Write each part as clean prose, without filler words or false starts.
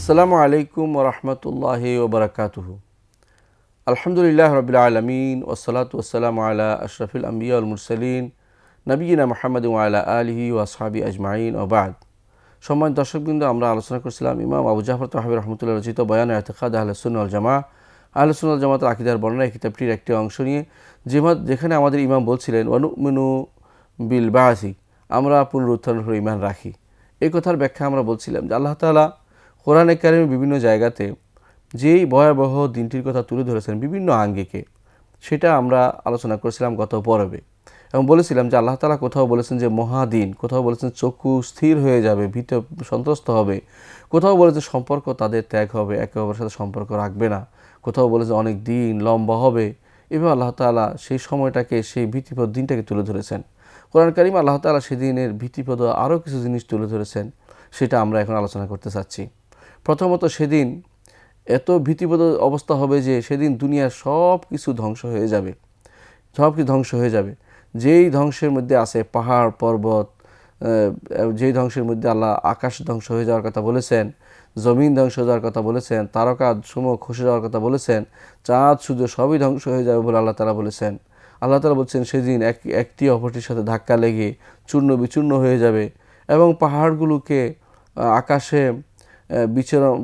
আসসালামু আলাইকুম ওয়া রাহমাতুল্লাহি ওয়া বারাকাতুহু। আলহামদুলিল্লাহি রাব্বিল আলামিন ওয়াসসালাতু ওয়াসসালামু আলা আশরাফিল আমবিয়া ওয়াল মুরসালিন নবিয়িনা মুহাম্মাদিন ওয়া আলা আলিহি ওয়া আসহাবিহি আজমাইন ওয়া বা'দ। সম্মানিত দর্শকবৃন্দ, আমরা আলোচনা করছিলাম ইমাম আবু জাফর তাহবী রাহমাতুল্লাহ রচিত বয়ান ইতিকাদ আহলুস সুন্নাহ ওয়াল জামাআহ, আহলুস সুন্নাহ ওয়াল জামাতের আকীদার বর্ণনা এই কিতাবটির একটি অংশ নিয়ে, যেখানে আমাদের ইমাম বলছিলেন ওয়া নুমিনু বিল বা'সি, আমরা পুনরুত্থানের উপর ঈমান রাখি। এই কথার ব্যাখ্যা আমরা বলছিলাম যে আল্লাহ তাআলা কোরআনে কারিমের বিভিন্ন জায়গাতে যেই ভয়াবহ দিনটির কথা তুলে ধরেছেন বিভিন্ন আঙ্গিকে, সেটা আমরা আলোচনা করেছিলাম গত পর্বে, এবং বলেছিলাম যে আল্লাহ তাআলা কোথাও বলেছেন যে মহাদিন, কোথাও বলেছেন চক্ষু স্থির হয়ে যাবে, ভীত সন্ত্রস্ত হবে, কোথাও বলেছে সম্পর্ক তাদের ত্যাগ হবে, একে অপরের সাথে সম্পর্ক রাখবে না, কোথাও বলেছে অনেক দিন লম্বা হবে। এভাবে আল্লাহ তাআলা সেই সময়টাকে, সেই ভীতিপ্রদ দিনটাকে তুলে ধরেছেন। কোরআন কারিম আল্লাহ তাআলা সেদিনের ভীতিপ্রদ আরও কিছু জিনিস তুলে ধরেছেন, সেটা আমরা এখন আলোচনা করতে চাচ্ছি। প্রথমত, সেদিন এত ভীতিপ্রদ অবস্থা হবে যে সেদিন দুনিয়ার সব কিছু ধ্বংস হয়ে যাবে, সব কিছু ধ্বংস হয়ে যাবে। যেই ধ্বংসের মধ্যে আছে পাহাড় পর্বত, যেই ধ্বংসের মধ্যে আল্লাহ আকাশ ধ্বংস হয়ে যাওয়ার কথা বলেছেন, জমিন ধ্বংস হয়ে যাওয়ার কথা বলেছেন, তারকা সমূহ খসে যাওয়ার কথা বলেছেন, চাঁদ সূর্য সবই ধ্বংস হয়ে যাবে বলে আল্লাহ তাআলা বলেছেন। আল্লাহ তাআলা বলছেন সেদিন একটি অপরটির সাথে ধাক্কা লেগে চূর্ণ বিচূর্ণ হয়ে যাবে, এবং পাহাড়গুলোকে আকাশে বিচরণ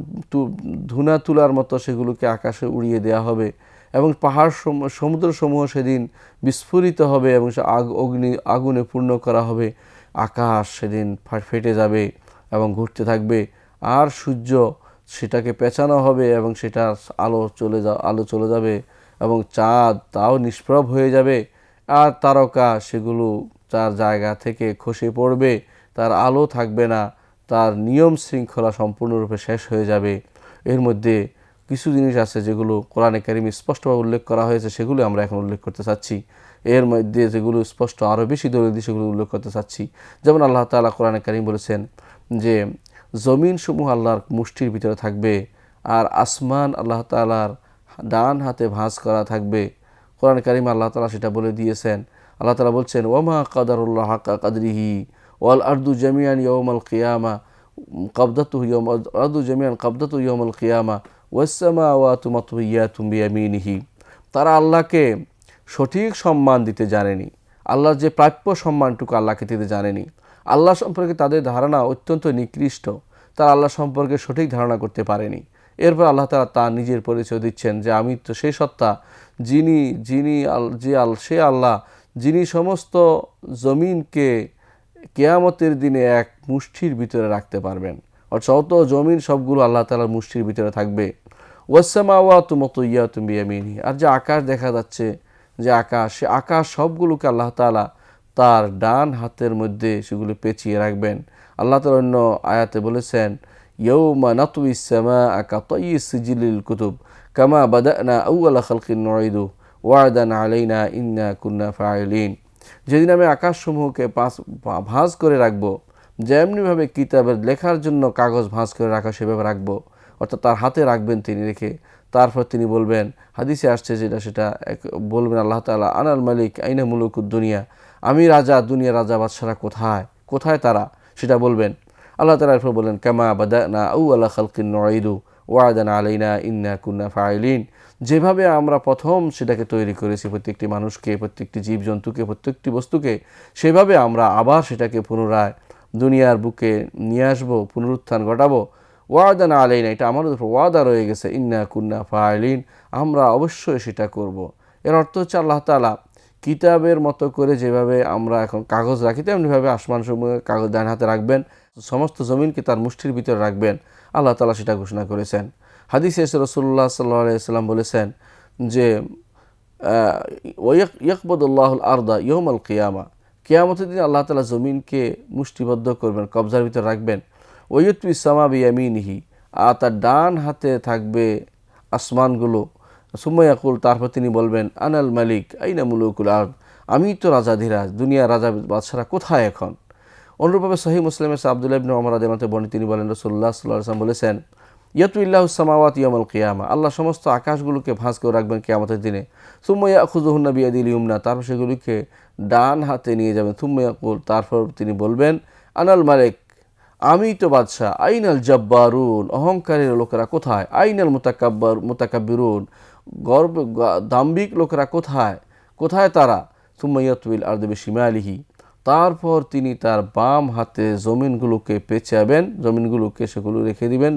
ধুনা তুলার মতো সেগুলোকে আকাশে উড়িয়ে দেওয়া হবে, এবং পাহাড় সমুদ্রসমূহ সেদিন বিস্ফোরিত হবে এবং সে আগুনে পূর্ণ করা হবে। আকাশ সেদিন ফেটে যাবে এবং ঘুরতে থাকবে, আর সূর্য সেটাকে পেঁচানো হবে এবং সেটার আলো চলে যাবে, এবং চাঁদ তাও নিষ্প্রভ হয়ে যাবে, আর তারকা সেগুলো তার জায়গা থেকে খসে পড়বে, তার আলো থাকবে না, তার নিয়ম শৃঙ্খলা সম্পূর্ণরূপে শেষ হয়ে যাবে। এর মধ্যে কিছু জিনিস আছে যেগুলো কোরআনে কারিমে স্পষ্টভাবে উল্লেখ করা হয়েছে, সেগুলো আমরা এখন উল্লেখ করতে চাচ্ছি। এর মধ্যে যেগুলো স্পষ্ট আরও বেশি দলিল দিয়ে সেগুলো উল্লেখ করতে চাচ্ছি। যেমন আল্লাহ তাআলা কোরআনে কারিম বলেছেন যে জমিন সমূহ আল্লাহর মুষ্টির ভিতরে থাকবে, আর আসমান আল্লাহ তাআলার ডান হাতে ভাঁজ করা থাকবে। কোরআনে কারিমে আল্লাহ তাআলা সেটা বলে দিয়েছেন। আল্লাহ তাআলা বলছেন ওয়ামা কাদারুল্লাহ হাক্কা কাদরিহি ওয়াল আরদু জামিআন ইয়াউমাল কিয়ামা কাবদাতুহু ইয়াউমাল কিয়ামা ওয়াস সামাওয়াতু মাতউইয়াতুম বিয়ামিনিহি। তারা আল্লাহকে সঠিক সম্মান দিতে জানেনি, আল্লাহর যে প্রাপ্য সম্মানটুকু আল্লাহকে দিতে জানেনি। আল্লাহ সম্পর্কে তাদের ধারণা অত্যন্ত নিকৃষ্ট, তারা আল্লাহ সম্পর্কে সঠিক ধারণা করতে পারেনি। এরপর আল্লাহ তাআলা তার নিজের পরিচয় দিচ্ছেন যে আমি তো সেই সত্তা সে আল্লাহ যিনি সমস্ত জমিনকে কিয়ামতের দিনে এক মুষ্টির ভিতরে রাখতে পারবেন। অর্থাৎ যত জমিন সবগুলো আল্লাহ তাআলার মুষ্টির ভিতরে থাকবে। ওয়াস সামাওয়াতু মাতউইয়াতুম বিয়ামিনিহি, আর যে আকাশ দেখা যাচ্ছে, যে আকাশ, সে আকাশ সবগুলোকে আল্লাহ তাআলা তার ডান হাতের মধ্যে সেগুলো পেঁচিয়ে রাখবেন। আল্লাহ তাআলা অন্য আয়াতে বলেছেন ইয়াউমা নাতউইস সামাআ কাতাইয়িস সিজিলিল কুতুব কামা বাদানা আউওয়ালা খালকিন নুঈদু ওয়া'দান আলাইনা ইন্না কুন্না ফাইলিন। যেদিন আমি আকাশসমূহকে ভাঁজ করে রাখবো, যেমনিভাবে কিতাবের লেখার জন্য কাগজ ভাঁজ করে রাখা সেভাবে রাখবো, অর্থাৎ তার হাতে রাখবেন তিনি রেখে। তারপর তিনি বলবেন, হাদিসে আসছে সেটা বলবেন আল্লাহ তাআলা আনাল মালিক আইনা মুলুকুদ দুনিয়া, আমি রাজা, দুনিয়া রাজা বাদশারা কোথায় তারা, সেটা বলবেন। আল্লাহ তাআলা এরপর বলেন কামা বাদানা আউওয়ালা খালকিন নুঈদু ওয়া'দান আলাইনা ইন্না কুন্না ফাইলিন। যেভাবে আমরা প্রথম সেটাকে তৈরি করেছি, প্রত্যেকটি মানুষকে, প্রত্যেকটি জীবজন্তুকে, প্রত্যেকটি বস্তুকে, সেভাবে আমরা আবার সেটাকে পুনরায় দুনিয়ার বুকে নিয়ে আসবো, পুনরুত্থান ঘটাবো। ওয়া'দান আলাইনা, এটা আমাদের উপর ওয়াদা রয়ে গেছে, ইন্না কুন্না ফাইলিন, আমরা অবশ্যই সেটা করব। এর অর্থ হচ্ছে আল্লাহ তাআলা কিতাবের মতো করে যেভাবে আমরা এখন কাগজ রাখি, তেমনিভাবে আসমানসমূহে কাগজ ডান হাতে রাখবেন, সমস্ত জমিনকে তার মুষ্টির ভিতরে রাখবেন। আল্লাহ তাআলা সেটা ঘোষণা করেছেন। হাদিসে রাসূলুল্লাহ সাল্লাল্লাহু আলাইহি ওয়াসাল্লাম বলেছেন যে ইয়াকবাদুল্লাহুল আরদা ইয়াউমাল কিয়ামা, কিয়ামতের দিন আল্লাহ তাআলা জমিনকে মুষ্টিবদ্ধ করবেন, কবজার ভিতরে রাখবেন। ওয়ায়ুতউইস সামা বিয়ামিনিহি, আর তার ডান হাতে থাকবে আসমানগুলো। সুম্মা ইয়াকুল, তারপর তিনি বলবেন আনাল মালিক আইনা মুলুকুল আরদ, আমি তো রাজাধিরাজ, দুনিয়ার রাজা বাদশারা কোথায় এখন। অনুরূপভাবে সহিহ মুসলিমের আব্দুল্লাহ ইবনে ওমর রাদিয়াল্লাহু আনহু বর্ণিত, তিনি বলেন রাসূলুল্লাহ সাল্লাল্লাহু আলাইহি ওয়াসাল্লাম বলেছেন ইয়াতুইল্লাহুস সামাওয়াতি ইয়াউমাল কিয়ামা, আল্লাহ সমস্ত আকাশগুলোকে ভাঁজ করে রাখবেন কিয়ামতের দিনে। সুম্মা ইয়াখুযুহুন্না বিয়াদিল ইউমনা, তারপর সেগুলিকে ডান হাতে নিয়ে যাবেন। সুম্মা ইয়াকুল, তারপর তিনি বলবেন আনাল মালিক আমি তো বাদশাহ, আইনাল জব্বারুন, অহংকারী লোকেরা কোথায়, আইনাল মুতাকাব্বিরুন, দাম্ভিক লোকেরা কোথায়, কোথায় তারা, সুম্মা ইয়াতউইল আরদু বিশিমালিহি, তারপর তিনি তার বাম হাতে জমিনগুলোকে পেঁচাবেন, জমিনগুলোকে সেগুলো রেখে দিবেন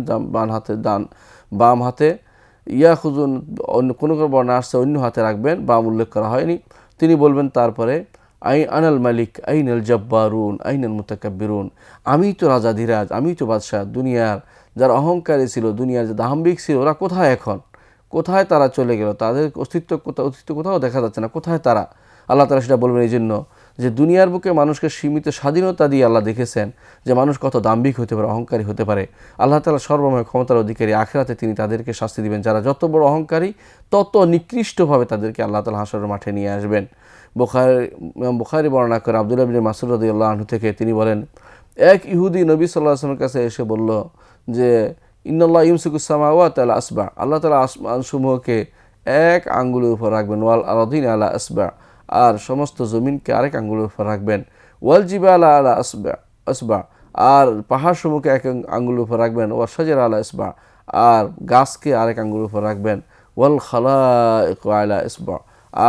বাম হাতে, ইয়াখুজুন, অন্য কোনো কোনো বর্ণনা আসছে অন্য হাতে রাখবেন, বাম উল্লেখ করা হয়নি। তিনি বলবেন তারপরে আনাল মালিক আইনাল জব্বারুন আইনাল মুতাকাব্বিরুন, আমি তো রাজাধিরাজ, আমি তো বাদশাহ, দুনিয়ার যারা অহংকারী ছিল, দুনিয়ার যে দাম্ভিক ছিল, ওরা কোথায় এখন, কোথায় তারা চলে গেল, তাদের অস্তিত্ব কোথাও দেখা যাচ্ছে না, কোথায় তারা। আল্লাহ তাআলা সেটা বলবেন এই জন্য যে দুনিয়ার বুকে মানুষকে সীমিত স্বাধীনতা দিয়ে আল্লাহ দেখেছেন যে মানুষ কত দাম্ভিক হতে পারে, অহংকারী হতে পারে। আল্লাহ তাআলা সর্বময় ক্ষমতার অধিকারী, আখিরাতে তিনি তাদেরকে শাস্তি দিবেন, যারা যত বড় অহংকারী তত নিকৃষ্টভাবে তাদেরকে আল্লাহ তাআলা হাশরের মাঠে নিয়ে আসবেন। বুখারী বর্ণনা করে আব্দুল্লাহ ইবনে মাসউদ রাদিয়াল্লাহু আনহু থেকে তিনি বলেন, এক ইহুদি নবী সাল্লাল্লাহু আলাইহি ওয়াসাল্লামের কাছে এসে বলল যে ইন্নাল্লাহ ইউমসিকুস সামাওয়াতি আলা আসবা, আল্লাহ তাআলা আসমানসমূহকে এক আঙ্গুলের উপর রাখবেন, ওয়াল আরাদিনা আলা আসবা, আর সমস্ত জমিনকে আরেক আঙ্গুলের উপর রাখবেন, ওয়াল জিবালা আলা আসবা, আর পাহাড়সমূহকে এক আঙ্গুলের উপর রাখবেন, ওয়াল শাজারা আলা আসবা, আর গাছকে আরেক আঙ্গুলের উপর রাখবেন, ওয়াল খালাইক আলা আসবা,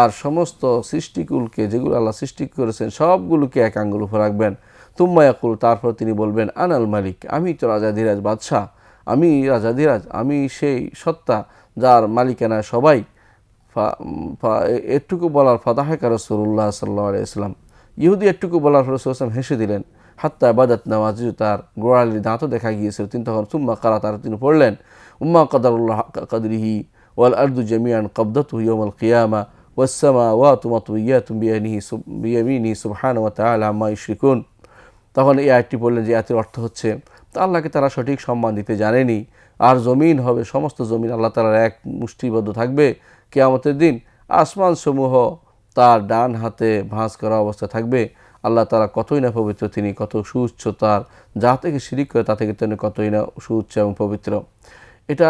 আর সমস্ত সৃষ্টিকুলকে যেগুলো আল্লাহ সৃষ্টি করেছেন সবগুলোকে এক আঙ্গুলের উপর রাখবেন। তুম্মা ইয়াকুল, তারপর তিনি বলবেন আনাল মালিক, আমি তো রাজাধিরাজ বাদশাহ, আমি রাজাধিরাজ, আমি সেই সত্তা যার মালিকানা সবাই। এটুকু বলার ফাদাহাকা রাসূলুল্লাহ সাল্লাল্লাহু আলাইহি ওয়াসাল্লাম, ইহুদি এটুকু বলার পর রাসূল সাল্লাল্লাহু আলাইহি ওয়াসাল্লাম হেসে দিলেন। হাত্তা বাদাত নাওয়াজিজু, তার গোড়ালির দাঁতও দেখা গিয়েছিল। তিনি তখন সুম্মা কারা, তার তিনি পড়লেন উম্মা কাদারুল্লাহ হাক্কা কদরিহি ওয়াল আরদু জামিআন কবদাতুহু ইয়াওমাল কিয়ামা ওয়াস সামাওয়াতু মাতউইয়াতুন বিয়ামিনিহি সুবহানাহু ওয়া তাআলা আম্মা ইউশরিকুন। তখন এই আয়াতটি বললেন যে আয়াতের অর্থ হচ্ছে আল্লাহকে তারা সঠিক সম্মান দিতে জানেনি, আর জমিন হবে, সমস্ত জমিন আল্লাহ তাআলার এক মুষ্টিবদ্ধ থাকবে কিয়ামতের দিন, আসমান সমূহ তার ডান হাতে ভাঁজ করা অবস্থায় থাকবে। আল্লাহ তাআলা কতই না পবিত্র, তিনি কত সুউচ্চ, তার যা থেকে শিরিক করে তা থেকে তিনি কতই না সুউচ্চ এবং পবিত্র। এটা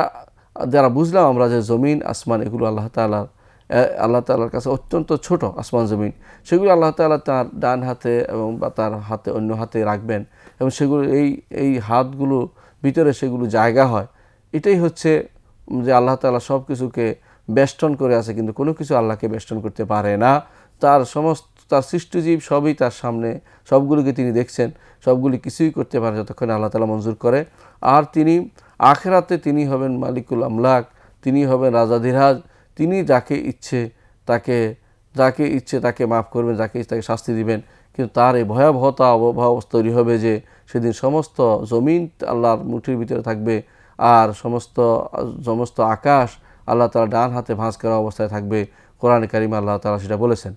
যারা বুঝলাম আমরা যে জমিন আসমান এগুলো আল্লাহ তাআলার কাছে অত্যন্ত ছোট, আসমান জমিন সেগুলো আল্লাহ তাআলা তার ডান হাতে এবং বা তার হাতে অন্য হাতে রাখবেন, এবং সেগুলো এই হাতগুলো ভিতরে সেগুলো জায়গা হয়। এটাই হচ্ছে যে আল্লাহ তাআলা সব কিছুকে বেষ্টন করে আছে, কিন্তু কোনো কিছু আল্লাহকে বেষ্টন করতে পারে না। তার সৃষ্টজীব সবই তার সামনে, সবগুলোকে তিনি দেখছেন, সবগুলি কিছুই করতে পারে যতক্ষণ আল্লাহ তাআলা মঞ্জুর করে। আর তিনি আখিরাতে তিনি হবেন মালিকুল আমলাক, তিনি হবেন রাজাধিরাজ, তিনি যাকে ইচ্ছে তাকে মাফ করবেন, যাকে ইচ্ছে তাকে শাস্তি দিবেন। কিন্তু তার এই ভয়াবহতা তৈরি হবে যে সেদিন সমস্ত জমিন আল্লাহর মুঠির ভিতরে থাকবে, আর সমস্ত আকাশ আল্লাহ তাআলা ডান হাতে ভাঁজ করা অবস্থায় থাকবে। কোরআনে কারিমে আল্লাহ তাআলা সেটা বলেছেন।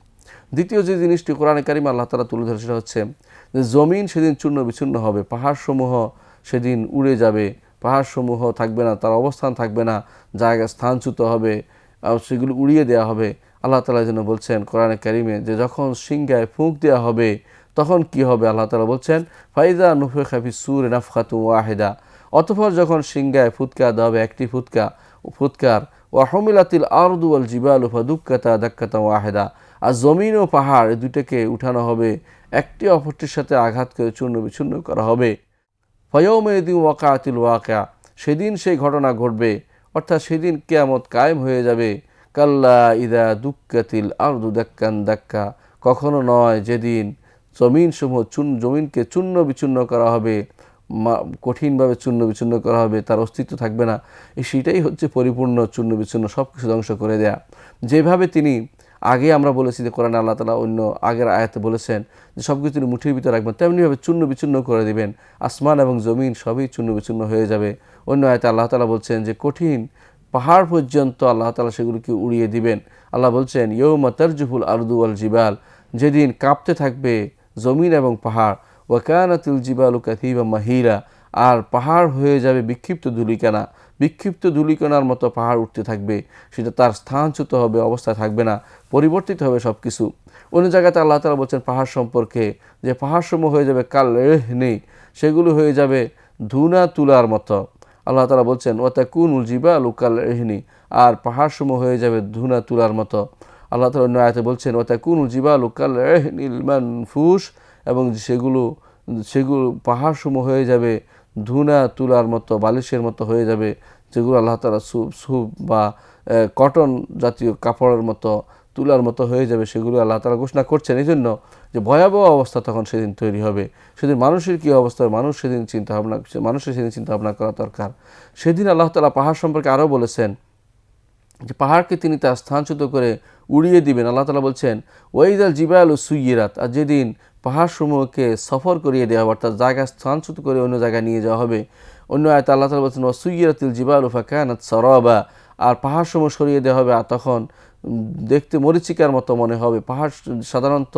দ্বিতীয় যে জিনিসটি কোরআনে কারিমে আল্লাহ তাআলা তুলে ধরে সেটা হচ্ছে যে জমিন সেদিন চূর্ণ বিচূর্ণ হবে, পাহাড়সমূহ সেদিন উড়ে যাবে, পাহাড়সমূহ থাকবে না, তার অবস্থান থাকবে না, জায়গা স্থানচ্যুত হবে, সেগুলো উড়িয়ে দেওয়া হবে। আল্লাহ তাআলা যেন বলছেন কোরআনে কারিমে যে যখন সিংহায় ফুঁক দেওয়া হবে তখন কি হবে। আল্লাহ তাআলা বলছেন ফাইজা নুফিখা ফিস-সূরি নাফখাতুন ওয়াহিদা, অতঃপর যখন সিংহায় ফুৎকার দেওয়া হবে, একটি ফুৎকার, ওয়া হুমিলাতিল আরদু ওয়াল জিবালু ফাদুক্কাতা দাক্কাতান ওয়াহিদা, আর জমিন ও পাহাড় এই দুটোকে উঠানো হবে, একটি অপরটির সাথে আঘাত করে চূর্ণ বিচূর্ণ করা হবে। ফায়াউমাইযিন ওয়াকাআতিল ওয়াকিআ, সেদিন সেই ঘটনা ঘটবে, অর্থাৎ সেদিন কিয়ামত কায়েম হয়ে যাবে। কাল্লা ইযা দুক্কাতিল আরদু দাক্কান দাক্কা, কখনো নয় যেদিন জমিনকে চূর্ণ বিচূর্ণ করা হবে, কঠিনভাবে চূর্ণ বিচূর্ণ করা হবে, তার অস্তিত্ব থাকবে না। সেটাই হচ্ছে পরিপূর্ণ চূর্ণ বিচূর্ণ, সব কিছু ধ্বংস করে দেয়া। যেভাবে তিনি আগে আমরা বলেছি যে কোরআনে আল্লাহ তাআলা অন্য আগের আয়াতে বলেছেন যে সব কিছু তিনি মুঠির ভিতরে রাখবেন, তেমনিভাবে চূর্ণ বিচূর্ণ করে দিবেন, আসমান এবং জমিন সবই চূর্ণ বিচূর্ণ হয়ে যাবে। অন্য আয়াতে আল্লাহ তাআলা বলছেন যে কঠিন পাহাড় পর্যন্ত আল্লাহ তাআলা সেগুলোকে উড়িয়ে দিবেন। আল্লাহ বলছেন ইয়াউমা তারজুফুল আরদু ওয়াল জিবাল, যেদিন কাঁপতে থাকবে জমিন এবং পাহাড়, ওয়া কানাতিল জিবালু কাসিবাম মাহিরা, আর পাহাড় হয়ে যাবে বিক্ষিপ্ত ধূলিকণার মতো পাহাড় উঠতে থাকবে, সেটা তার স্থানচ্যুত হবে, অবস্থা থাকবে না, পরিবর্তিত হবে সব কিছু। অন্য জায়গাতে আল্লাহ তাআলা বলছেন পাহাড় সম্পর্কে যে পাহাড়সমূহ হয়ে যাবে কাল রেহনি, সেগুলো হয়ে যাবে ধুনা তুলার মতো। আল্লাহ তাআলা বলছেন ওয়া তাকুনুল জিবালু কাল রেহনি, আর পাহাড়সমূহ হয়ে যাবে ধুনা তুলার মতো। আল্লাহ তাআলা অন্য আয়াতে বলছেন ওয়া তাকুনুল জিবালু কাল রেহনিল মানফুশ, এবং সেগুলো সেগুলো পাহাড়সমূহ হয়ে যাবে ধুনা তুলার মতো, বালিশের মতো হয়ে যাবে, যেগুলো আল্লাহ তাআলা সুপ বা কটন জাতীয় কাপড়ের মতো, তুলার মতো হয়ে যাবে, সেগুলো আল্লাহ তাআলা ঘোষণা করছেন। এই জন্য যে ভয়াবহ অবস্থা তখন সেদিন তৈরি হবে। সেদিন মানুষের কী অবস্থা, মানুষের সেদিন চিন্তা ভাবনা করা দরকার। সেদিন আল্লাহ তাআলা পাহাড় সম্পর্কে আরও বলেছেন যে পাহাড়কে তিনি তার স্থানচ্যুত করে উড়িয়ে দিবেন। আল্লাহ তাআলা বলছেন ওয়াইদাল জিবালু সুইয়িরাত, আর যেদিন পাহাড়সমূহকে সফর করিয়ে দেওয়া হবে, অর্থাৎ জায়গা স্থানচ্যুত করে অন্য জায়গায় নিয়ে যাওয়া হবে। অন্য আয়াতে আল্লাহ তাআলা বলছেন ওয়াসুইয়িরাতিল জিবালু ফাকানাত সারাবা, আর পাহাড়সমূহ সরিয়ে দেওয়া হবে আর তখন দেখতে মরীচিকার মতো মনে হবে। পাহাড় সাধারণত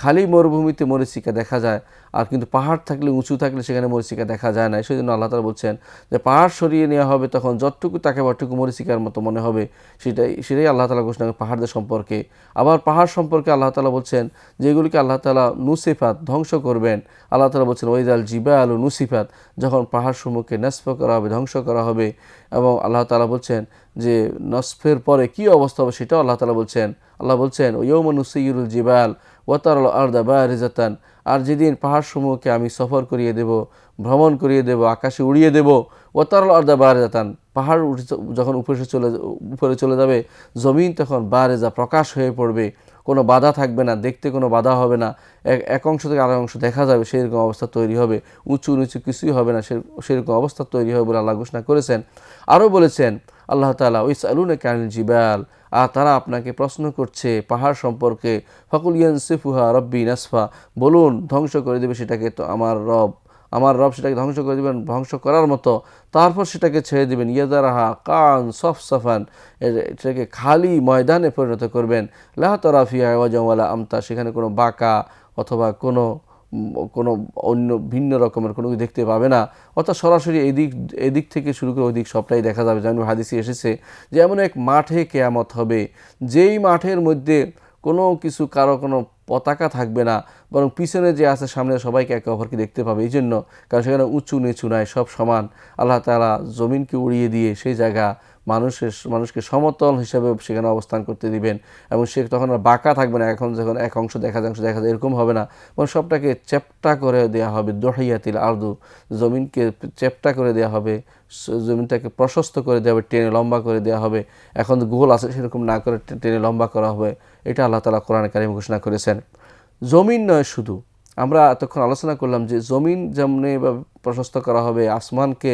খালি মরুভূমিতে মরীচিকা দেখা যায়, আর কিন্তু পাহাড় থাকলে, উঁচু থাকলে সেখানে মরীচিকা দেখা যায় না। সেই জন্য আল্লাহ তাআলা বলছেন যে পাহাড় সরিয়ে নেওয়া হবে, তখন যতটুকু তাকে অতটুকু মরীচিকার মতো মনে হবে। সেটাই আল্লাহ তাআলা ঘোষণা করেন পাহাড়দের সম্পর্কে। আবার পাহাড় সম্পর্কে আল্লাহ তাআলা বলছেন যেগুলিকে আল্লাহ তাআলা নুসিফাত, ধ্বংস করবেন। আল্লাহ তাআলা বলছেন ওয়াইদাল জিবালু নুসিফাত, যখন পাহাড়সমূহকে নসফ করা হবে, ধ্বংস করা হবে। এবং আল্লাহ তাআলা বলছেন যে নসফের পরে কী অবস্থা হবে সেটাও আল্লাহ তাআলা বলছেন। আল্লাহ বলছেন ওয়াইয়াউমা নুসাইয়িরুল জিবাল ওয়া তারাল আরদা বারিজাতান, আর যেদিন পাহাড়সমূহকে আমি সফর করিয়ে দেব, ভ্রমণ করিয়ে দেব, আকাশে উড়িয়ে দেব। ওয়া তারাল আরদা বারিজাতান, পাহাড় যখন উপরে চলে যাবে, জমিন তখন বারেজা, প্রকাশ হয়ে পড়বে, কোনো বাধা থাকবে না, দেখতে কোনো বাধা হবে না, এক অংশ থেকে আরেক অংশ দেখা যাবে, সেরকম অবস্থা তৈরি হবে। উঁচু নিচু কিছুই হবে না, সেরকম অবস্থা তৈরি হবে বলে আল্লাহ ঘোষণা করেছেন। আরও বলেছেন আল্লাহ তাআলা ওয়াসআলুনাকা আনিল জিবাল, আর তারা আপনাকে প্রশ্ন করছে পাহাড় সম্পর্কে। ফাকুল ইয়ানসিফুহা রব্বি নাসফা, বলুন ধ্বংস করে দেবে সেটাকে তো আমার রব সেটাকে ধ্বংস করে দেবেন ধ্বংস করার মতো, তারপর সেটাকে ছেড়ে দেবেন। ইয়াদারাহা কান সফসাফান, এটাকে খালি ময়দানে পরিণত করবেন। লা তারা ফিহা ওয়াজান ওয়ালা আমতা, সেখানে কোনো বাঁকা অথবা কোনো অন্য ভিন্ন রকমের কোনো কিছু দেখতে পাবে না। অর্থাৎ সরাসরি এদিক থেকে শুরু করে ওইদিক সবটাই দেখা যাবে। যেমন হাদিসে এসেছে যে এমন এক মাঠে কেয়ামত হবে, যেই মাঠের মধ্যে কোনো কিছু কারো কোনো পতাকা থাকবে না, বরং পিছনে যে আছে সামনে সবাইকে একে অপরকে দেখতে পাবে। এই জন্য কারণ সেখানে উঁচু নিচু নাই, সব সমান। আল্লাহ তাআলা জমিনকে উড়িয়ে দিয়ে সেই জায়গা মানুষকে সমতল হিসেবে সেখানে অবস্থান করতে দিবেন, এবং সে তখন আর বাঁকা থাকবে না। এখন যখন এক অংশ দেখা যায় এরকম হবে না, এবং সবটাকে চ্যাপ্টা করে দেওয়া হবে। দহিয়াতিল আরদু, জমিনকে চ্যাপ্টা করে দেওয়া হবে, জমিনটাকে প্রশস্ত করে দেওয়া হবে, টেনে লম্বা করে দেওয়া হবে। এখন গোল আছে সেরকম না করে টেনে লম্বা করা হবে। এটা আল্লাহ তাআলা কোরআনে কারিমে ঘোষণা করেছেন। জমিন নয় শুধু, আমরা এতক্ষণ আলোচনা করলাম যে জমিন যেমনি প্রশস্ত করা হবে, আসমানকে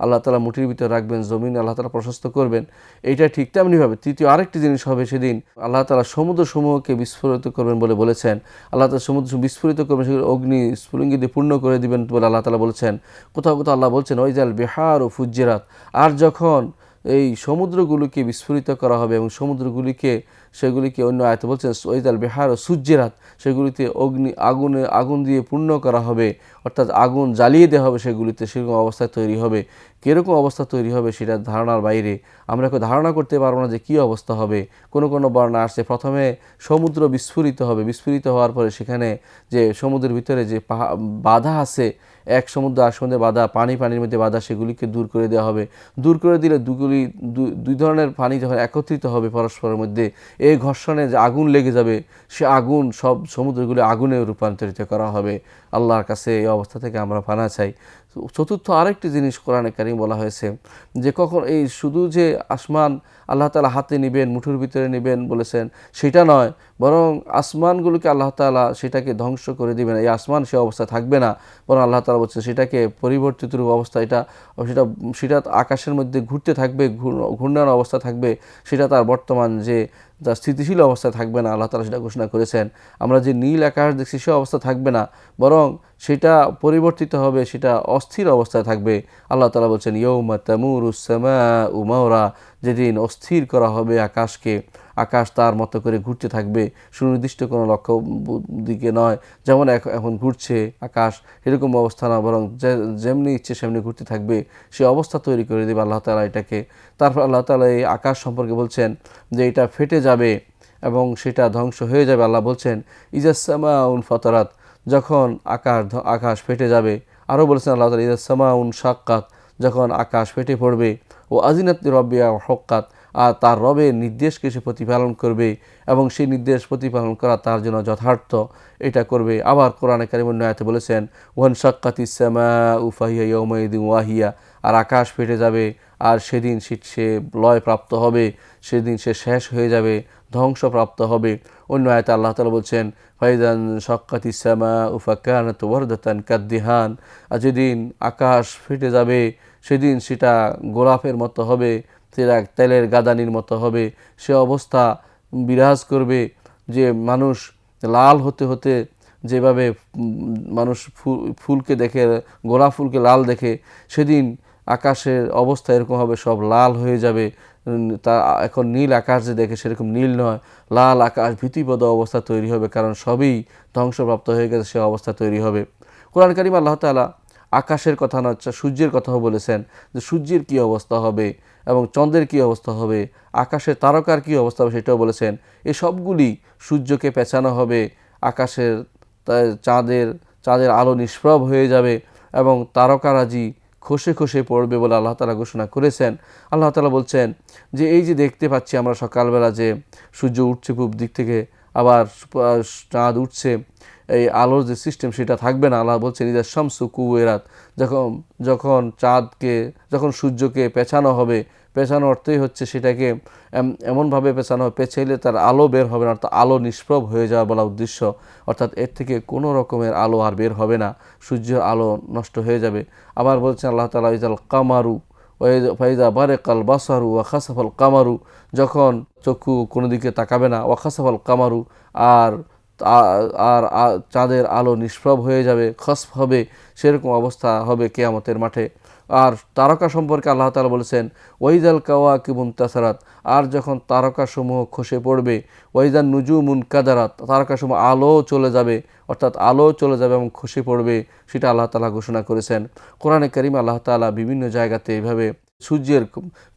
আল্লাহ তাআলা মুঠির ভিতরে রাখবেন, জমিন আল্লাহ তাআলা প্রশস্ত করবেন, এইটা ঠিক তেমনিভাবে তৃতীয় আরেকটি জিনিস হবে, সেদিন আল্লাহ তাআলা সমুদ্রসমূহকে বিস্ফোরিত করবেন বলে বলেছেন। আল্লাহ তাআলা সমুদ্র বিস্ফোরিত করবেন, সেগুলো অগ্নি স্ফুলিঙ্গি দিয়ে পূর্ণ করে দিবেন বলে আল্লাহ তাআলা বলেছেন। কোথাও কোথাও আল্লাহ বলছেন ওয়াইজাল বিহারু ফুজ্জিরাত, আর যখন এই সমুদ্রগুলোকে বিস্ফোরিত করা হবে এবং সেগুলিকে অন্য আয়াতে বলছেন ওয়াইজাল বিহারু সুজ্জিরাত, সেগুলিতে আগুন দিয়ে পূর্ণ করা হবে, অর্থাৎ আগুন জ্বালিয়ে দেওয়া হবে সেগুলিতে। সেরকম অবস্থা তৈরি হবে। কীরকম অবস্থা তৈরি হবে সেটা ধারণার বাইরে, আমরা কেউ ধারণা করতে পারবো না যে কী অবস্থা হবে। কোনো বর্ণনা আসছে প্রথমে সমুদ্র বিস্ফোরিত হবে, বিস্ফোরিত হওয়ার পরে সেখানে যে সমুদ্রের ভিতরে যে বাধা আছে, এক সমুদ্র আর সমুদ্রের বাধা, পানির মধ্যে বাধা, সেগুলিকে দূর করে দেওয়া হবে। দূর করে দিলে দুই ধরনের পানি যখন একত্রিত হবে পরস্পরের মধ্যে, এই ঘর্ষণে যে আগুন লেগে যাবে, সে আগুন সব সমুদ্রগুলি আগুনে রূপান্তরিত করা হবে। আল্লাহর কাছে এই অবস্থা থেকে আমরা পানা চাই। চতুর্থ আরেকটি জিনিস কোরআনে কারিম বলা হয়েছে যে কখন এই শুধু যে আসমান আল্লাহ তাআলা হাতে নেবেন, মুঠোর ভিতরে নেবেন বলেছেন, সেটা নয়, বরং আসমানগুলোকে আল্লাহ তাআলা সেটাকে ধ্বংস করে দিবেন। এই আসমান সে অবস্থা থাকবে না, বরং আল্লাহ তাআলা বলছেন সেটাকে পরিবর্তিত রূপ অবস্থা, সেটা আকাশের মধ্যে ঘুরতে থাকবে, ঘূর্ণায়মান অবস্থা থাকবে, সেটা তার বর্তমান যে যা স্থিতিশীল অবস্থায় থাকবে না। আল্লাহ তাআলা সেটা ঘোষণা করেছেন। আমরা যে নীল আকাশ দেখছি সে অবস্থা থাকবে না, বরং সেটা পরিবর্তিত হবে, সেটা অস্থির অবস্থায় থাকবে। আল্লাহ তাআলা বলছেন ইয়াউমা তামুরুস সামাউ মাওরা, যেদিন অস্থির করা হবে আকাশকে, আকাশ তার মতো করে ঘুরতে থাকবে, সুনির্দিষ্ট কোনো লক্ষ্য দিকে নয়। যেমন এখন ঘুরছে আকাশ, এরকম অবস্থা না, বরং যেমনি ইচ্ছে সেমনি ঘুরতে থাকবে, সে অবস্থা তৈরি করে দেবে আল্লাহ তাআলা এটাকে। তারপর আল্লাহ তাআলা এই আকাশ সম্পর্কে বলছেন যে এটা ফেটে যাবে এবং সেটা ধ্বংস হয়ে যাবে। আল্লাহ বলছেন ইজাস সামাউন ফাতারাত, যখন আকাশ ফেটে যাবে। আরও বলেছেন আল্লাহ তাআলা ইজাস সামাউন শাক্কাত, যখন আকাশ ফেটে পড়বে। ও আজিনাত লিরাব্বিহা ওয়া হুক্কাত, আর তার রবের নির্দেশকে সে প্রতিপালন করবে এবং সেই নির্দেশ প্রতিপালন করা তার জন্য যথার্থ, এটা করবে। আবার কোরআনে কারীম অন্য আয়াতে বলেছেন ওয়ানশাক্কাতিস সামাউ ফাহিয়া ইয়াওমাইযিন ওয়াহিয়া, আর আকাশ ফেটে যাবে আর সেদিন সে লয় প্রাপ্ত হবে, সেদিন সে শেষ হয়ে যাবে, ধ্বংসপ্রাপ্ত হবে। অন্য আয়াতে আল্লাহ তাআলা বলছেন ফাইজান শাক্কাতিস সামাউ ফাকানাত ওয়ারদাতান কাদ্দিহান, আর যেদিন আকাশ ফেটে যাবে সেদিন সেটা গোলাপের মতো হবে, সেটা তেলের গাদানির মতো হবে। সে অবস্থা বিরাজ করবে যে মানুষ লাল হতে হতে যেভাবে মানুষ ফুলকে দেখে, গোলাপ ফুলকে লাল দেখে, সেদিন আকাশের অবস্থা এরকম হবে, সব লাল হয়ে যাবে। তা এখন নীল আকাশ যে দেখে সেরকম নীল নয়, লাল আকাশ ভীতিপ্রদ অবস্থা তৈরি হবে, কারণ সবই ধ্বংসপ্রাপ্ত হয়ে গেছে, সে অবস্থা তৈরি হবে। কোরআন কারীম আল্লাহ তাআলা আকাশের কথা না, সূর্যের কথাও বলেছেন যে সূর্যের কী অবস্থা হবে এবং চন্দ্রের কী অবস্থা হবে, আকাশের তারকার কী অবস্থা হবে সেটাও বলেছেন। এই সবগুলি সূর্যকে পেঁচানো হবে, আকাশের চাঁদের আলো নিষ্প্রভ হয়ে যাবে এবং তারকারাজি খসে খসে পড়বে বলে আল্লাহ তাআলা ঘোষণা করেছেন। আল্লাহ তাআলা বলছেন যে এই যে দেখতে পাচ্ছি আমরা সকালবেলা যে সূর্য উঠছে পূব দিক থেকে, আবার চাঁদ উঠছে, এই আলোর যে সিস্টেম সেটা থাকবে না। আল্লাহ বলছেন ইদা শামসু কুওয়িরাত, যখন সূর্যকে পেছানো হবে, পেছানো অর্থই হচ্ছে সেটাকে এমনভাবে পেছানো হবে, পেছাইলে তার আলো বের হবে না, অর্থাৎ আলো নিষ্প্রভ হয়ে যাওয়া বলা উদ্দেশ্য, অর্থাৎ এর থেকে কোনো রকমের আলো আর বের হবে না, সূর্যের আলো নষ্ট হয়ে যাবে। আবার বলছেন আল্লাহ তাআলা ইজাল কামারু ফাইজা বারেকাল বাসারু ওয়া খাসাফাল কামারু, যখন চক্ষু কোনো দিকে তাকাবে না, ওয়া খাসাফাল কামারু, আর চাঁদের আলো নিষ্প্রভ হয়ে যাবে, খসফ হবে, সেরকম অবস্থা হবে কিয়ামতের মাঠে। আর তারকা সম্পর্কে আল্লাহ তাআলা বলেছেন ওয়াইজাল কাওয়াকিবুন তাসারাত, আর যখন তারকাসমূহ খসে পড়বে, ওয়াইজান নুজুমুন কাদারাত, তারকাসমূহ আলো চলে যাবে, অর্থাৎ আলো চলে যাবে এবং খসে পড়বে, সেটা আল্লাহ তাআলা ঘোষণা করেছেন। কোরআনে কারীমে আল্লাহ তাআলা বিভিন্ন জায়গাতে এইভাবে সূর্যের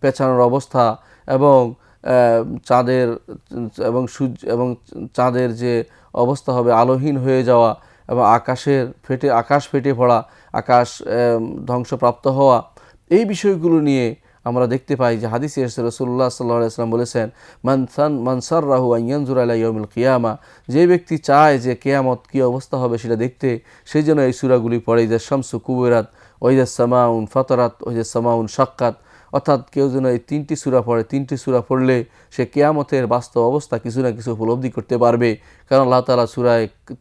পেছানোর অবস্থা এবং চাঁদের যে অবস্থা হবে আলোহীন হয়ে যাওয়া এবং আকাশ ফেটে পড়া, আকাশ ধ্বংসপ্রাপ্ত হওয়া, এই বিষয়গুলো নিয়ে আমরা দেখতে পাই যে হাদিসে এসেছে রাসূলুল্লাহ সাল্লাল্লাহু আলাইহি ওয়াসাল্লাম বলেছেন মান সাররাহু আন ইয়ানজুরা ইলা ইয়াউমিল কিয়ামা, যে ব্যক্তি চায় যে কিয়ামত কী অবস্থা হবে সেটা দেখতে, সেই জন্য এই সূরাগুলি পড়ে, যে শামসু কুবিরাত, ওয়াইজাস সামাউন ফাতারাত, ওয়াইজাস সামাউন শাক্কাত, অর্থাৎ কেউ যেন এই 3টি সূরা পড়ে, 3টি সূরা পড়লে সে কিয়ামতের বাস্তব অবস্থা কিছু না কিছু উপলব্ধি করতে পারবে। কারণ আল্লাহ তাআলা সূরা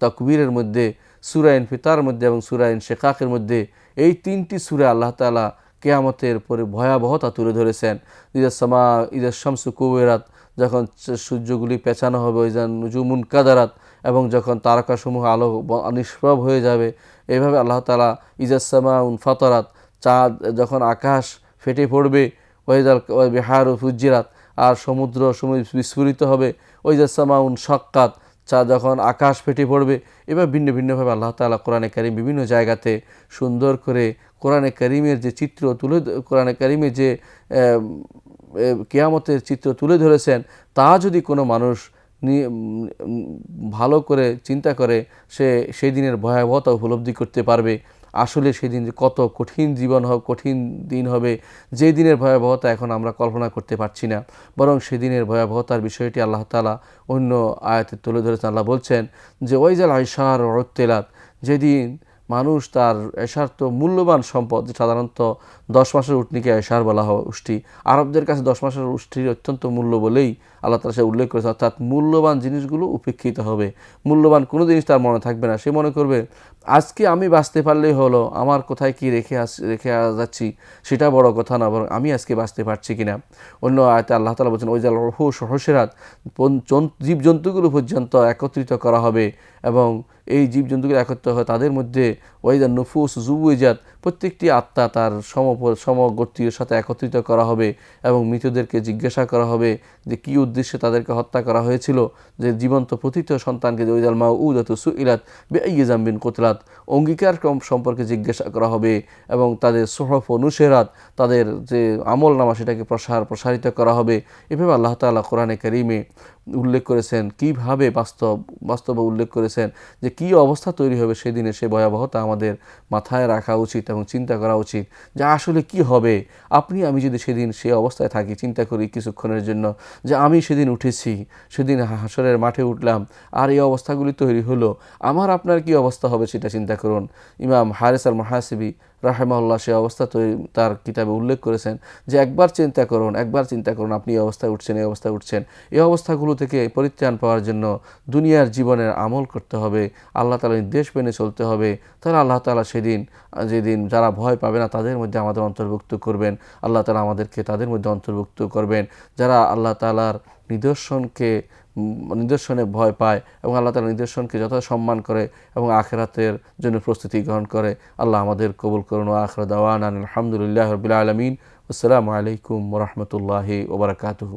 তাকবীরের মধ্যে, সূরা ইনফিতার মধ্যে এবং সূরা ইনশিকাকের মধ্যে এই 3টি সূরা আল্লাহ তাআলা কিয়ামতের পরে ভয়াবহতা তুলে ধরেছেন। ইদাস শামসু কুবিরাত, যখন সূর্যগুলি পেছানো হবে, ওইজান নুজুমুন কাদারাত, এবং যখন তারকাসমূহ আলো নিষ্প্রভ হয়ে যাবে, এইভাবে আল্লাহ তাআলা ইজাস সামাউন ফাতারাত, চাঁদ যখন আকাশ ফেটে পড়বে, ওয়াইজাল বিহারু ফুজ্জিরাত, আর সমুদ্র বিস্ফোরিত হবে, ওয়াইজাস সামাউন শাক্কাত, যখন আকাশ ফেটে পড়বে। এবার ভিন্ন ভিন্নভাবে আল্লাহ তাআলা কোরআনে কারীম বিভিন্ন জায়গাতে সুন্দর করে কোরআনে কারীমের যে চিত্র কোরআনে কারীমে যে কিয়ামতের চিত্র তুলে ধরেছেন, তা যদি কোনো মানুষ ভালো করে চিন্তা করে, সে সেই দিনের ভয়াবহতা উপলব্ধি করতে পারবে। আসলে সেদিন কত কঠিন কঠিন দিন হবে, যে দিনের ভয়াবহতা এখন আমরা কল্পনা করতে পারছি না, বরং সেদিনের ভয়াবহতার বিষয়টি আল্লাহ তাআলা অন্য আয়াতে তুলে ধরেছেন। আল্লাহ বলছেন যে ওয়াইজাল আইশার উত্তিলাত, যেদিন মানুষ তার এশার তো মূল্যবান সম্পদ, সাধারণত 10 মাসের উটনিকে এশার বলা হয়, উষ্টি, আরবদের কাছে 10 মাসের উষ্টির অত্যন্ত মূল্য বলেই আল্লাহ তাআলা সে উল্লেখ করেছে। অর্থাৎ মূল্যবান জিনিসগুলো উপেক্ষিত হবে, মূল্যবান কোনো জিনিস তার মনে থাকবে না। সে মনে করবে আজকে আমি বাঁচতে পারলেই হলো, আমার কোথায় কি রেখে যাচ্ছি সেটা বড় কথা না, বরং আমি আজকে বাঁচতে পারছি কিনা। অন্য আয়াতে আল্লাহ তাআলা বলছেন ওয়াইজাল উহুশ হুশিরাত, জীবজন্তুগুলো পর্যন্ত একত্রিত করা হবে এবং এই জীবজন্তুগুলো একত্রিত হয়, তাদের মধ্যে ওয়াইজান নুফুস জুওয়াজাত, প্রত্যেকটি আত্মা তার সমগোত্রীর সাথে একত্রিত করা হবে এবং মৃতদেরকে জিজ্ঞাসা করা হবে যে কী উদ্দেশ্যে তাদেরকে হত্যা করা হয়েছিল। যে জীবন্ত প্রথিত সন্তানকে ওয়াইজাল মাউউদাতু সুইলাত বিআইয়ি যামবিন কুতিলাত, অঙ্গীকার সম্পর্কে জিজ্ঞাসা করা হবে এবং তাদের সুহফ ও নুশরাত, তাদের যে আমল নামা সেটাকে প্রসারিত করা হবে। এভাবে আল্লাহ তাআলা কোরআনে কারীমে উল্লেখ করেছেন, কীভাবে বাস্তবে উল্লেখ করেছেন যে কী অবস্থা তৈরি হবে সেদিনে, সে ভয়াবহতা আমাদের মাথায় রাখা উচিত এবং চিন্তা করা উচিত যে আসলে কি হবে। আপনি আমি যদি সেদিন সে অবস্থায় থাকি, চিন্তা করি কিছুক্ষণের জন্য যে আমি সেদিন উঠেছি, সেদিন হাসরের মাঠে উঠলাম আর এই অবস্থাগুলি তৈরি হলো, আমার আপনার কি অবস্থা হবে সেটা চিন্তা করুন। ইমাম হারিস আল মুহাসিবি রাহেমাহুল্লাহ সে অবস্থা তার কিতাবে উল্লেখ করেছেন যে একবার চিন্তা করুন আপনি এই অবস্থায় উঠছেন, এই অবস্থায় উঠছেন। এই অবস্থাগুলো থেকে পরিত্রাণ পাওয়ার জন্য দুনিয়ার জীবনের আমল করতে হবে, আল্লাহ তাআলার নির্দেশ মেনে চলতে হবে। তাহলে আল্লাহ তাআলা যেদিন যারা ভয় পাবে না তাদের মধ্যে আমাদের অন্তর্ভুক্ত করবেন। আল্লাহ তাআলা আমাদেরকে তাদের মধ্যে অন্তর্ভুক্ত করবেন যারা আল্লাহ তাআলার নিদর্শনে ভয় পায় এবং আল্লাহ তাআলার নিদর্শনকে যথাযথ সম্মান করে এবং আখিরাতের জন্য প্রস্তুতি গ্রহণ করে। আল্লাহ আমাদের কবুল করুন। আখির দাওয়ানা আলহামদুলিল্লাহি রাব্বিল আলামিন। আসসালামু আলাইকুম ওয়া রাহমাতুল্লাহি ওয়া বারাকাতুহু।